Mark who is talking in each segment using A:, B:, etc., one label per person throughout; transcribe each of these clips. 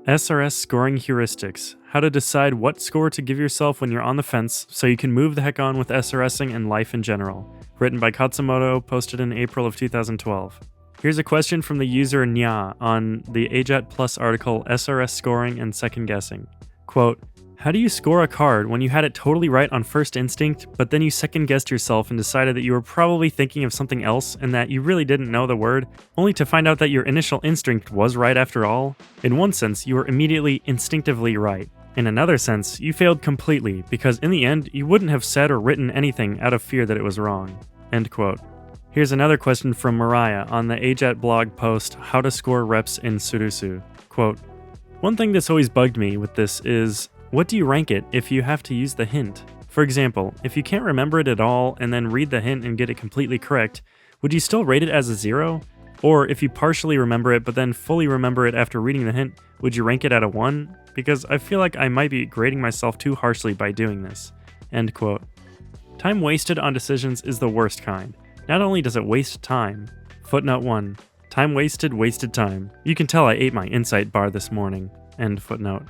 A: SRS scoring heuristics. How to decide what score to give yourself when you're on the fence so you can move the heck on with SRSing and life in general. Written by Khatzumoto, posted in April of 2012. Here's a question from the user Nya on the AJATT Plus article SRS Scoring and Second Guessing. Quote, how do you score a card when you had it totally right on first instinct, but then you second-guessed yourself and decided that you were probably thinking of something else and that you really didn't know the word, only to find out that your initial instinct was right after all? In one sense, you were immediately instinctively right. In another sense, you failed completely, because in the end, you wouldn't have said or written anything out of fear that it was wrong. End quote. Here's another question from Mariah on the AJATT blog post, How to Score Reps in Sudosu. Quote, one thing that's always bugged me with this is, what do you rank it if you have to use the hint? For example, if you can't remember it at all and then read the hint and get it completely correct, would you still rate it as a 0? Or if you partially remember it but then fully remember it after reading the hint, would you rank it at a 1? Because I feel like I might be grading myself too harshly by doing this. End quote. Time wasted on decisions is the worst kind. Not only does it waste time. Footnote 1. Time wasted, wasted time. You can tell I ate my insight bar this morning. End footnote.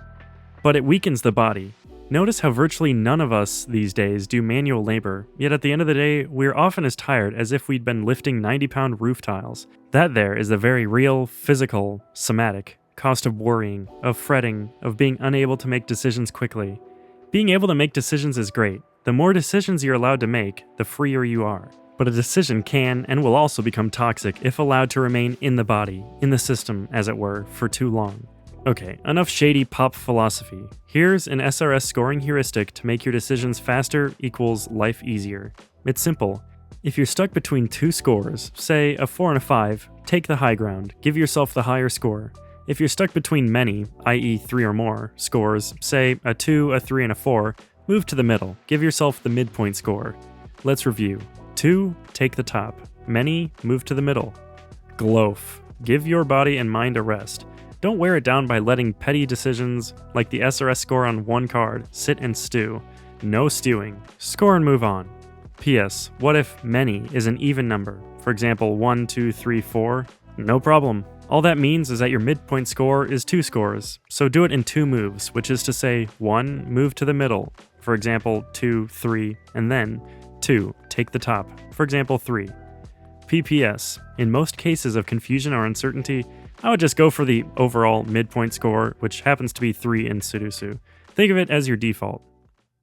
A: But it weakens the body. Notice how virtually none of us these days do manual labor, yet at the end of the day, we're often as tired as if we'd been lifting 90-pound roof tiles. That there is the very real, physical, somatic cost of worrying, of fretting, of being unable to make decisions quickly. Being able to make decisions is great. The more decisions you're allowed to make, the freer you are. But a decision can and will also become toxic if allowed to remain in the body, in the system, as it were, for too long. Okay, enough shady pop philosophy. Here's an SRS scoring heuristic to make your decisions faster equals life easier. It's simple. If you're stuck between two scores, say a 4 and a 5, take the high ground, give yourself the higher score. If you're stuck between many, i.e. 3 or more, scores, say a 2, a 3, and a 4, move to the middle, give yourself the midpoint score. Let's review. 2, take the top. Many, move to the middle. Gloaf, give your body and mind a rest. Don't wear it down by letting petty decisions, like the SRS score on one card, sit and stew. No stewing. Score and move on. P.S. What if many is an even number? For example, 1, 2, 3, 4? No problem. All that means is that your midpoint score is 2 scores, so do it in 2 moves, which is to say, 1, move to the middle. For example, 2, 3, and then 2, take the top. For example, 3. PPS. In most cases of confusion or uncertainty, I would just go for the overall midpoint score, which happens to be 3 in Sudosu. Think of it as your default.